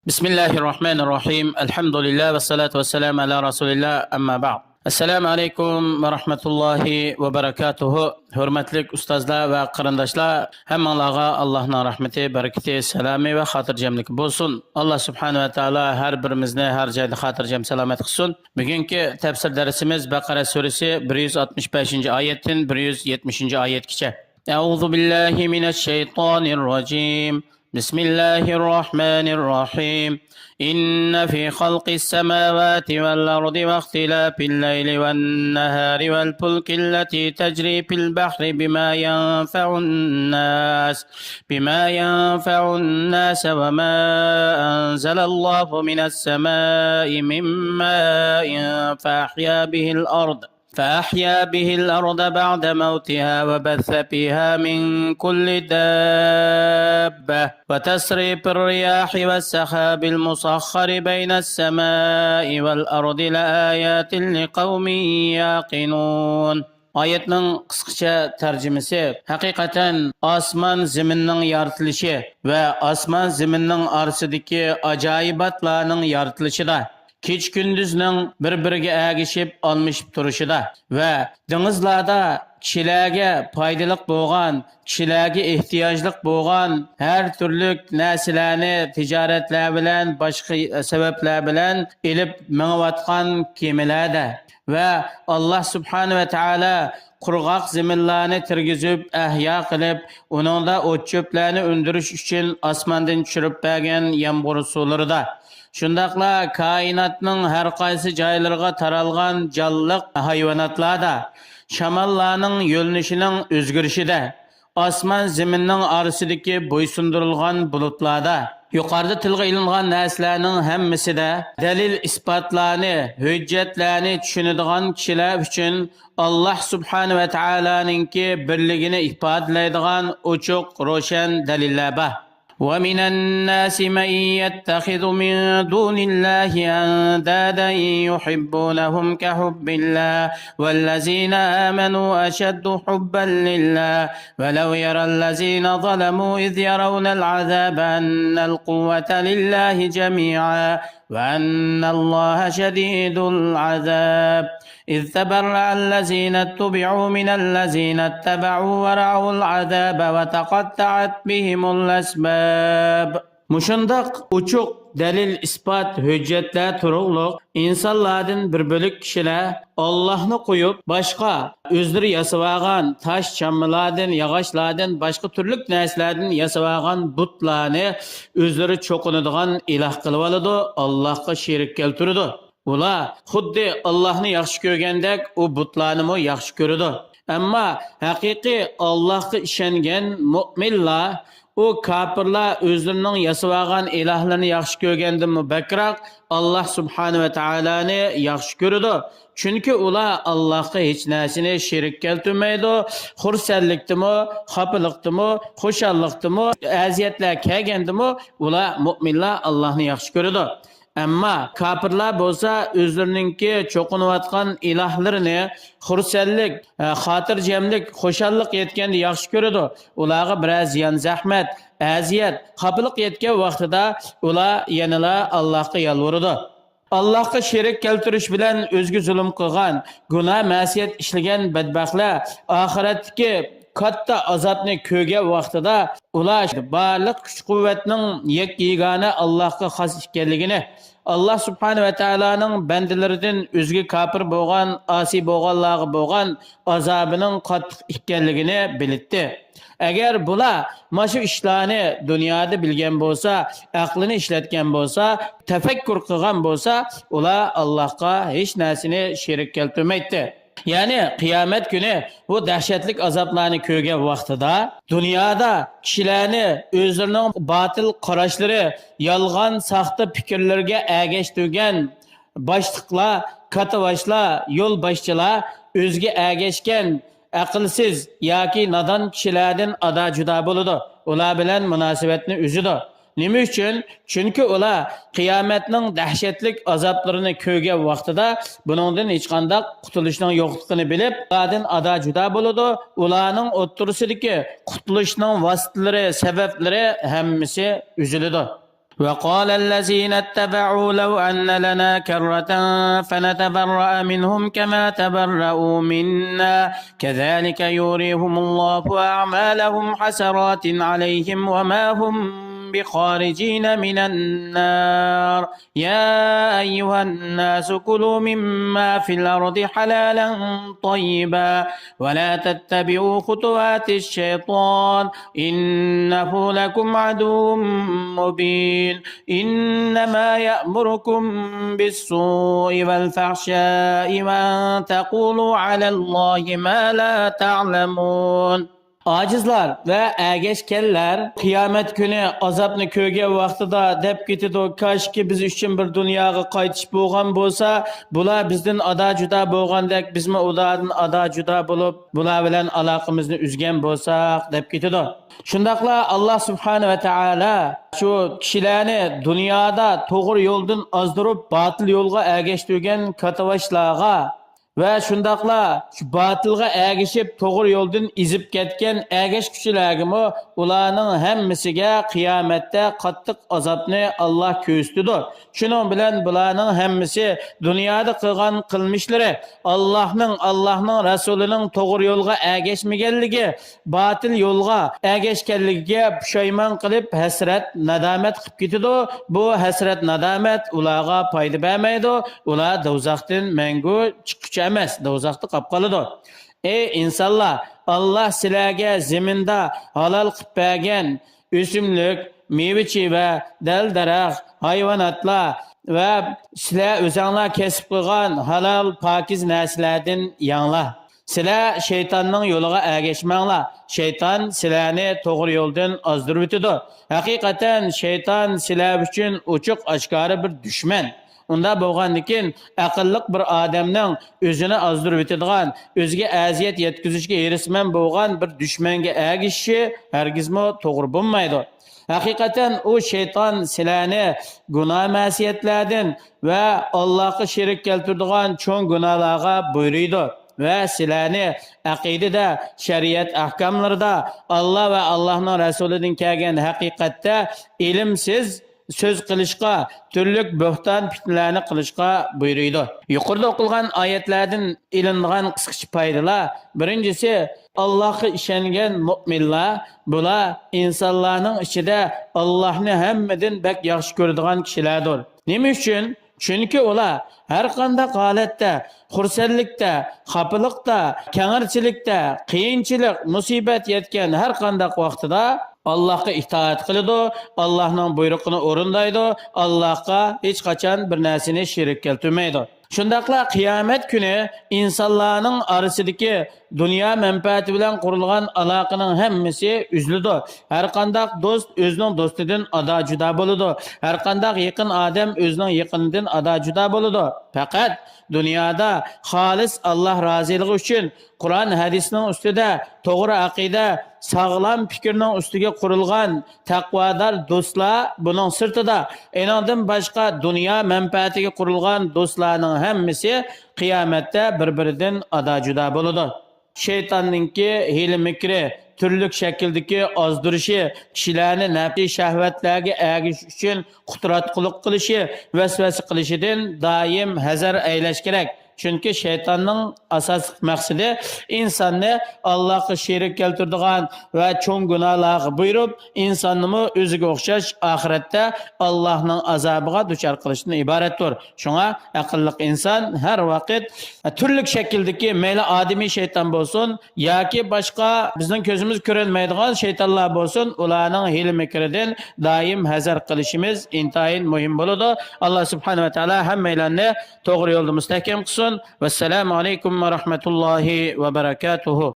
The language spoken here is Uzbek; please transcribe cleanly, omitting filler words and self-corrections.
Bismillahirrahmanirrahim. Elhamdülillah ve salatu ve selamu ala Resulillah amma ba'd. Assalamu alaikum ve rahmetullahi ve berekatuhu. Hürmetlik ustazlar ve qarindoshlar, hammanglarga Allohning rahmeti, barakati, salami ve xotirjamligi bo'lsin. Alloh subhanahu va taolo har birimizni har joyda xotirjam salomat qilsin. Bugungi tafsir darsimiz Baqara surasi 165-oyatdan 170-oyatgacha. A'udhu billahi minash shaytonir rojim. بسم الله الرحمن الرحيم إن في خلق السماوات والأرض واختلاف الليل والنهار والفلك التي تجري في البحر بما ينفع الناس وما أنزل الله من السماء من ماء فأحيا به الأرض بعد موتها وبث فيها من كل دابة وتسريف الرياح والسحاب المسخر بين السماء والأرض لآيات لقوم يعقلون. Oyatning qisqacha tarjimasi haqiqatan osmon zaminning yaratilishi va osmon zaminning orasidagi ajoyibotlarning yaratilishida, kech kunduzning bir-biriga agishib almashib turishida va dengizlarda kishilarga foydali bo'lgan, kishilarga ehtiyojli bo'lgan har turli narsalarni tijoratlar bilan, boshqa sabablar bilan elib mengayotgan kemalarda va Alloh subhanahu va taolo qurg'oq zaminlarni tirgizib, ahyo qilib, uningda o't-cho'plarni undirish uchun osmondan tushirib bergan yomg'ir suvlarida, shundaqla koinotning har qaysi joylariga taralgan jonliq hayvonotlarda, shamollarning yo'linishining o'zgarishida, osmon zaminning orasidagi bo'ysundirilgan bulutlarda, yuqorida tilga ilingan narsalarning hammasida dalil isbotlarni, hujjatlarni tushunadigan kishilar uchun Alloh subhanahu va taoloninki birligini ifodalaydigan ochiq, ro'shan dalillar bor. ومن الناس من يتخذ من دون الله أندادا يحبونهم كحب الله والذين آمنوا أشد حبا لله ولو يرى الذين ظلموا إذ يرون العذاب أن القوة لله جميعا وأن الله شديد العذاب إذ تبرأ الذين اتبعوا من الذين اتبعوا ورأوا العذاب وتقطعت بهم الأسباب. Muşundaq uçuq dalil isbot hujjatlar turug'liq insonlardan bir bo'lik kishilar Allohni qo'yib boshqa o'zlari yasagan tosh chammalardan, yog'ochlardan, boshqa turli narsalardan yasagan butlarni o'zlari cho'qinadigan iloh qilib oladi, Allohga sherik keltiradi. Ular xuddi Allohni yaxshi ko'rgandek u butlarni mo yaxshi ko'radi. Ammo haqiqiy Allohga ishongan mu'minlar, o kafirlar o'zlarining yasagan ilohlarni yaxshi ko'rgandan bakroq Alloh subhanahu va taoloni yaxshi ko'radi. Chunki ular Allohga hech narsani sherik keltirmaydi. Xursandlikdimi, xafalikdimi, xushallikdimi, aziyatlar kelgandimi, ular mu'minlar Allohni yaxshi ko'radi. Ammo kafirlar bo'lsa o'zlarininki cho'qinayotgan ilohlarini xursandlik, xotirjamlik, xushallik yetganda yaxshi ko'radi. Ularga biroz ziyon zahmat, aziyat, xafalik yetgan vaqtida ular yanala Allohga yolvoradi. Allohga sherik keltirish bilan o'zga zulm qilgan, gunoh, ma'siyat ishlagan badbaxtlar oxiratdagi katta azobni ko'rgan vaqtida ular barliq kuch-quvvatning yegana Allohga xos ekanligini, Allah subhanahu va taoloning bandalaridan o'zga kafir bo'lgan, asi bo'lganlarga bo'lgan azobining qattiq ekanligini bildi. Agar bular mana ishlarni dunyoda bilgan bo'lsa, aqlini ishlatgan bo'lsa, tafakkur qilgan bo'lsa, ular Allohga hech narsani sherik keltirmaydi. Yani qiyomat kuni bu dahshatlik azoblarni ko'rgan vaqtida dunyoda kishilarni o'zlarining botil qarashlari, yolg'on, saxta fikrlarga agashtirgan boshliqlar, katavashlar, yo'l boshchilar, o'zga agashgan aqlsiz yoki nodon kishilardan ada juda bo'ladi. Ular bilan munosabatni uzadi. Nima uchun? Chunki ular qiyomatning dahshatlik azoblarini ko'rgan vaqtida buningdan hech qanday qutulishning yo'qligini bilib, ulardan ada juda bo'ladi. Ularning o'ttirisidagi qutulishning vositalari, sabablari hammasi uziladi. وقال الذين اتبعوا لو أن لنا كرة فنتبرأ منهم كما تبرأوا منا كذلك يريهم الله أعمالهم حسرات عليهم وما هم بخارجين من النار يا أيها الناس كلوا مما في الأرض حلالا طيبا ولا تتبعوا خطوات الشيطان إنه لكم عدو مبين إنما يأمركم بالسوء والفحشاء وأن تقولوا على الله ما لا تعلمون. Acizlar ve ergeçkeller kıyamet günü azapını köge vaxtida dep ketidi kaşki biz üçün bir dunyoga qaytish bo'lgan bo'lsa, bular bizdan ada juda bo'lgandek bizmi ulardan ada juda bo'lib, bular bilan aloqamizni uzgan bo'lsak dep ketidi. Shundaqla Alloh subhanahu va taolo shu kishilarni dunyoda to'g'ri yo'ldan ozdirib, batil yo'lga ergashtirgan katavashlarga ve şundaqla şu batılga ergişip toğru yoldan izip ketken ergeç kişilergimi ularning hemmisiga kıyamette qattiq azapni Allah ko'rsatdi. Şunun bilen bularning hemmisi dunyoda qilgan qilmishlari Allah'ning Resulüning to'g'ri yo'lga ergeçmegenligi, batil yo'lga ergeçkenligiga pushaymon qilib hasrat nadomat qilib ketdi. Bu hasrat nadomat ularga foyda bermaydi. Ular do'zaxdan mangu chiqquchi emas, do'zaxda qolib qoladi. Ey insonlar, Alloh sizlarga zaminda halol qilib bergan o'simlik, meva va dal-daraxt, hayvonotlar va sizlar o'zinglar kasb qilgan halol pokiz narsalardan yanglar. Sizlar shaytonning yo'liga ergashmanglar. Shayton sizlarni to'g'ri yo'ldan ozdirib o'tadi. Haqiqatan shayton sizlar uchun ochiq oshkora bir dushman. Unda bo'lgandikin aqlliq bir odamning o'zini ozdirib o'tadigan, o'ziga aziyat yetkazishga erisman bo'lgan bir dushmanga ergishishi hargizmi to'g'ri bo'lmaydi. Haqiqatan o shayton sizlarni gunoh ma'siyatlardan va Allohga sherik keltiradigan cho'ng gunohlarga buyuriydi. Ve sizlarni aqidada, shariat ahkamlarida Allah ve Allah'ın Resulü'den kelgan haqiqatda ilimsiz söz qilishga, turli bo'xton fitnalarni qilishga buyuruydi. Yuqorida o'qilgan oyatlardan ilingan qisqacha foydalar. Birinchisi, Allohga ishongan mu'minlar, bular insonlarning ichida Allohni hammadan bak yaxshi ko'radigan kishilardir. Nima uchun? Chunki ular har qanday holatda, xursandlikda, xafalikda, kangirchilikda, qiyinchilik, musibat yetgan har qanday vaqtida Allah'a itaat qiladi, Allah'ning buyrug'ini o'rindaydi, Allah'a hech qachon bir narsani sherik keltirmaydi. Shundaqla qiyomat kuni insonlarning orasidagi dunyo manfaati bilan qurilgan aloqaning hammasi uziladi. Har qanday do'st o'zining do'stidan ada juda bo'ladi. Har qanday yaqin odam o'zining yaqinidan ada juda bo'ladi. Faqat dunyoda xolis Alloh roziligi uchun Qur'on hadisning ustida to'g'ri aqida, sog'lom fikrning ustiga qurilgan taqvodor do'stlar buning sirtida enondan boshqa dunyo manfaatiga qurilgan do'stlarning hammasi qiyomatda bir-biridan ada juda bo'ladi. Shaytonninki hiyla mikri, turli shakldagi ozdirishi, kishilarni nafsi shahvatlarga ergish uchun qutratqulik qilishi, vasvasa qilishidan doim hazar aylash kerak. Chunki shaytonning asosiy maqsadi insonni Allohga sherik keltiradigan va cho'ng gunohlarga buyurib, insonni o'ziga o'xshash oxiratda Allohning azobiga duchor qilishdan iboratdir. Shunga aqlli inson har vaqt turli shakldagi mayli odamiy shayton bo'lsin yoki boshqa bizning ko'zimiz ko'rinmaydigan shaytonlar bo'lsin, ularning hiyla mikridan doim hazar qilishimiz intayin muhim bo'ladi. Alloh subhanahu va taolo hammalarni to'g'ri yo'lda mustahkam qilsin. Vesselamu alaykum ve rahmetullahi ve berekatuhu.